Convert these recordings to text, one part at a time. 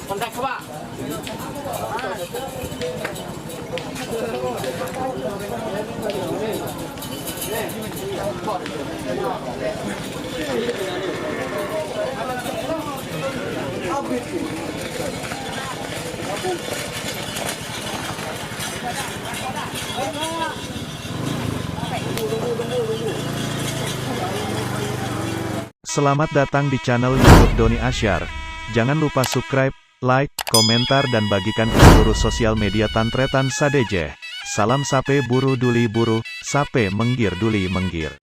Kontak Pak. Selamat datang di channel YouTube Doni Asyar. Jangan lupa subscribe, like, komentar dan bagikan ke seluruh sosial media Tantretan Sadeje. Salam sape buru duli buru, sape menggir duli menggir.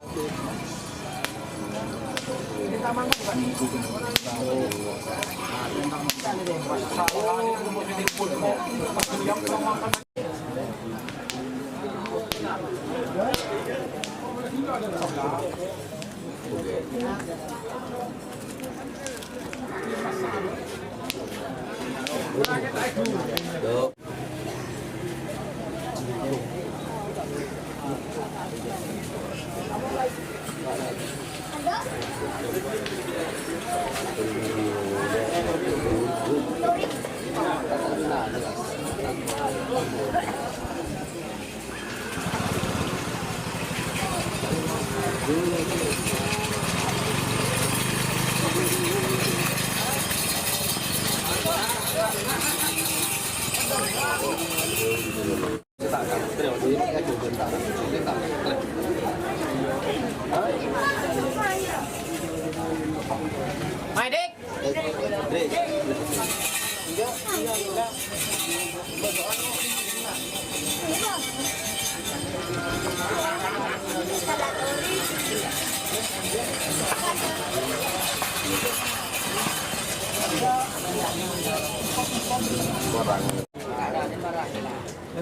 Mai Dik.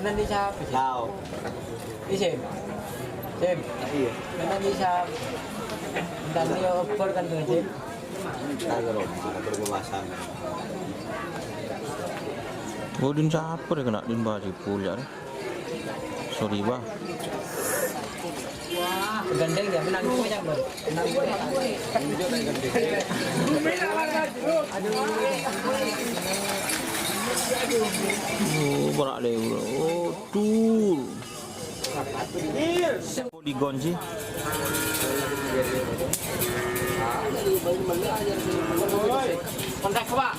Nanti di siapa? Tahu. Di Sim. Sim. Iya. Nanti di siapa? Dan dia over kan dengan Sim. Tahu berbahasan. Oh, din campur ya kena din baju punya. Sorry bah. Wah, gandeng ya menang banyak bang. Menang banyak. Oh, berat deh. Oh, tuh. Polygon sih. Kontak Pak.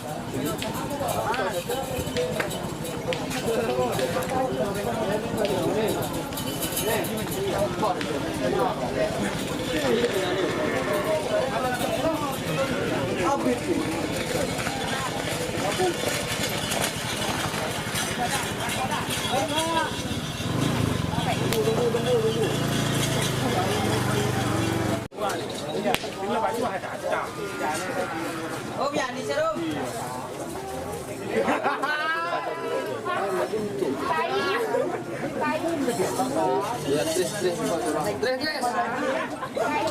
Oh, biar di serum.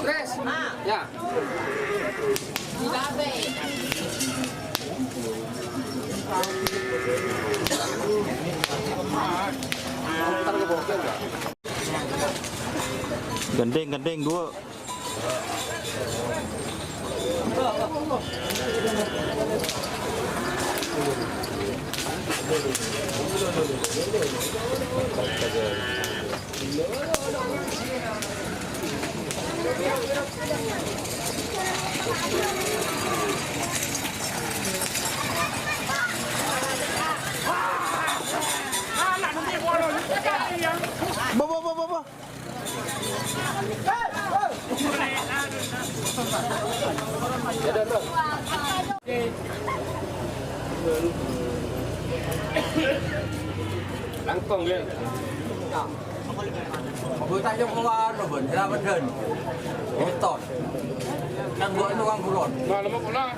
Tres. Ya. Gandeng dua. Bawa. Langkong ya. Bữa tay trong công an rồi bẩn ra vẫn gần. Hết tọt. Đang gọi nó quăng lột. Mà nó mọc nó.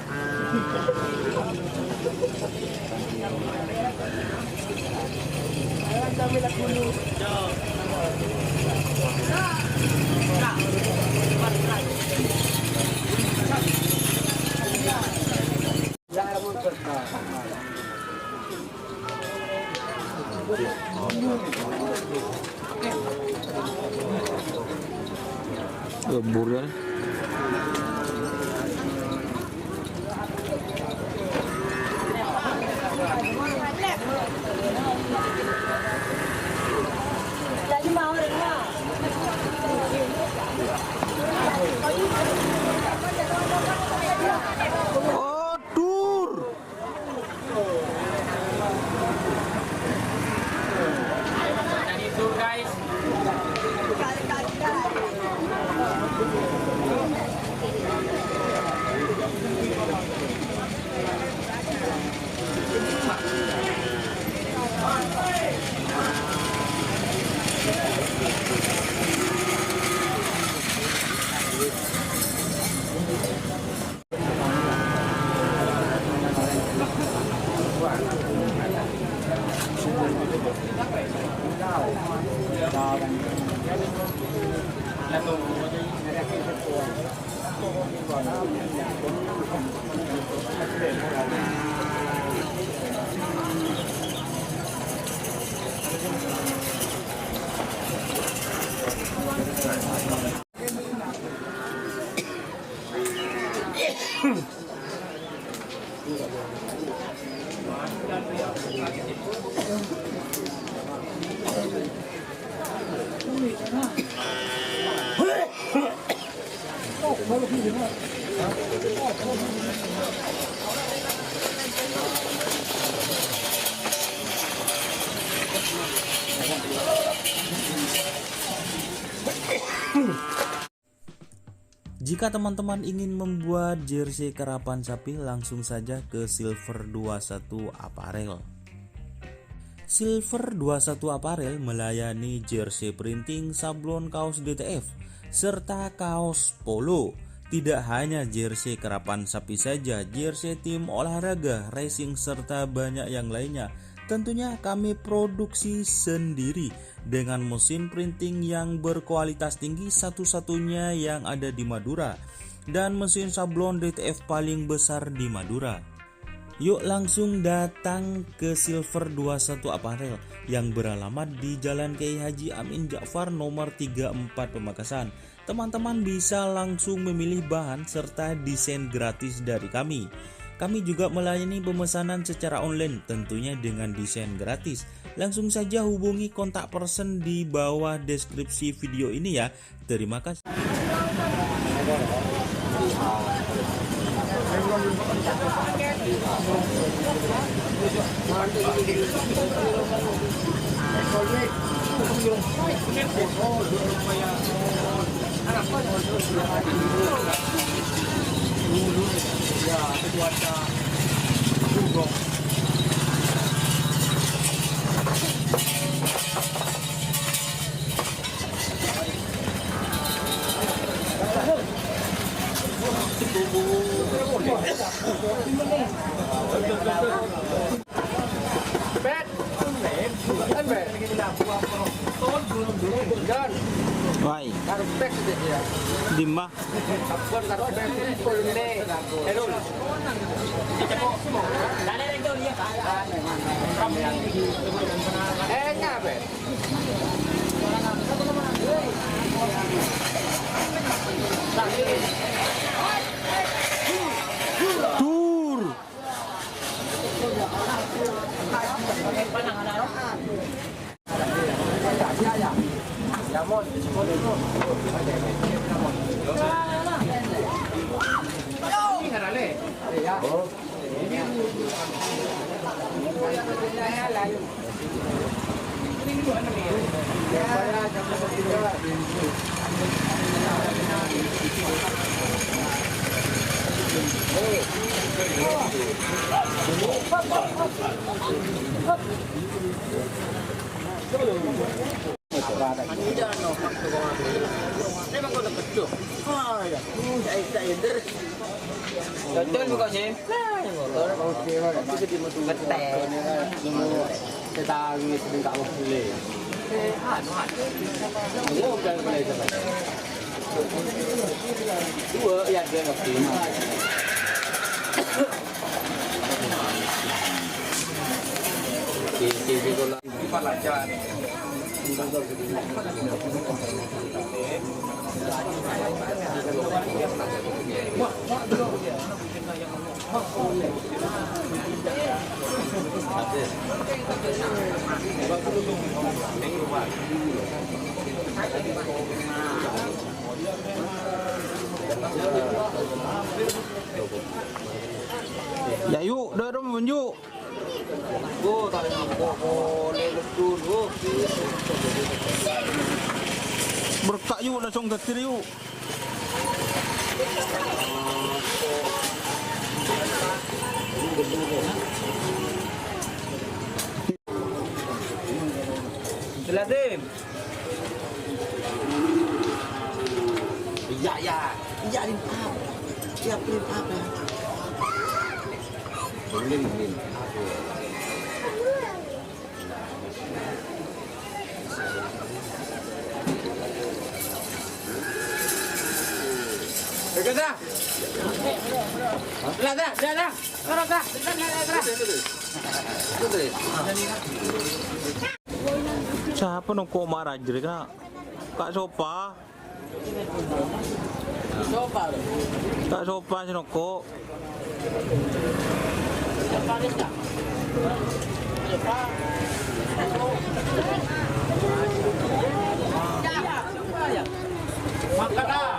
Burger. Jadi mau dengar. Oh, tur. Jadi itu guys. Jika teman-teman ingin membuat jersey karapan sapi, langsung saja ke Silver 21 Apparel. Silver 21 Apparel melayani jersey printing, sablon, kaos DTF, serta kaos polo. Tidak hanya jersey karapan sapi saja, jersey tim olahraga, racing, serta banyak yang lainnya. Tentunya kami produksi sendiri dengan mesin printing yang berkualitas tinggi, satu-satunya yang ada di Madura, dan mesin sablon DTF paling besar di Madura. Yuk langsung datang ke Silver 21 Apparel yang beralamat di Jalan Kiai Haji Amin Ja'far nomor 34 Pamekasan. Teman-teman bisa langsung memilih bahan serta desain gratis dari kami. Kami juga melayani pemesanan secara online, tentunya dengan desain gratis. Langsung saja hubungi kontak person di bawah deskripsi video ini ya. Terima kasih. Wai. Dimba. Tur. Ya. Betul bukan sih? Kita ini sedang tak boleh. Bukan boleh sampai. Dua ya dia ngerti. Di kolam di palajan. Ya yuk, dorong menunjuk. Tak boleh dulu. Berkak yuk langsung ke kiri yuk. Seladim. Ya ya. Ya di apa? Ya print apa? Boleh. Dah. Siapa nong kok marah jadi kena? Kak Sopa. Kak Sopa si noko. Makan dah.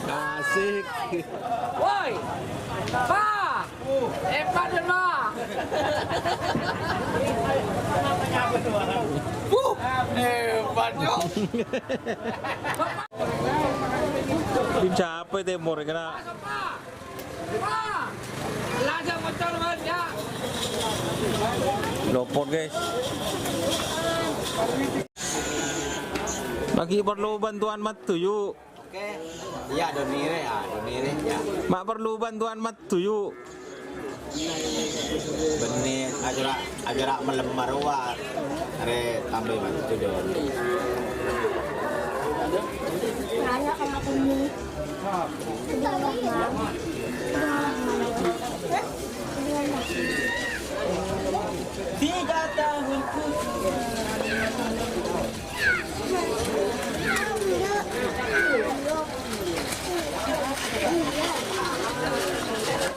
Asik. Woi. Pa. Hebat dan pa. Hebat dong. Tim siapa Timur kena? Pa. Lajang betul banget ya. Lopot guys. Lagi perlu bantuan mat tuyu. Oke. Ya donire ya. Mak perlu bantuan mat tuyu. Benih ajarak melemar war. Are tambah bantu don. Saya kalau punya